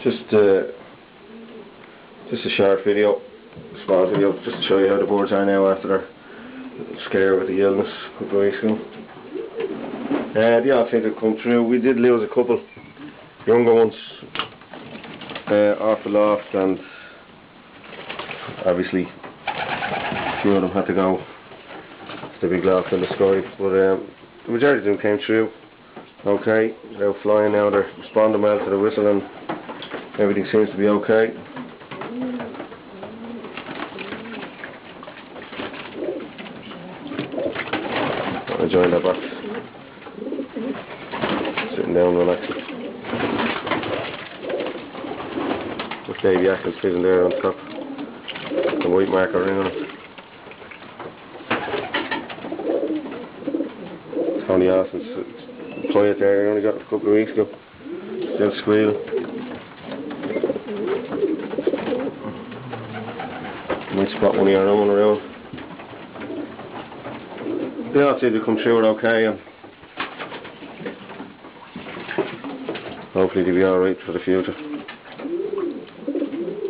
Just a short video, small video, just to show you how the birds are now after their little scare with the illness a couple of weeks ago. The odd thing that come through, we did lose a couple younger ones off the loft, and obviously a few of them had to go to the big loft in the sky, but the majority of them came through okay. They're flying now, they're responding well to the whistle, and everything seems to be okay. Enjoying that box. Sitting down relaxing. With baby Ackles sitting there on top. The white marker ring on it. Tony Austin's quiet there, he only got it a couple of weeks ago. Still squealing. Might spot one of your own around. They all seem to come through it okay, and hopefully they'll be alright for the future.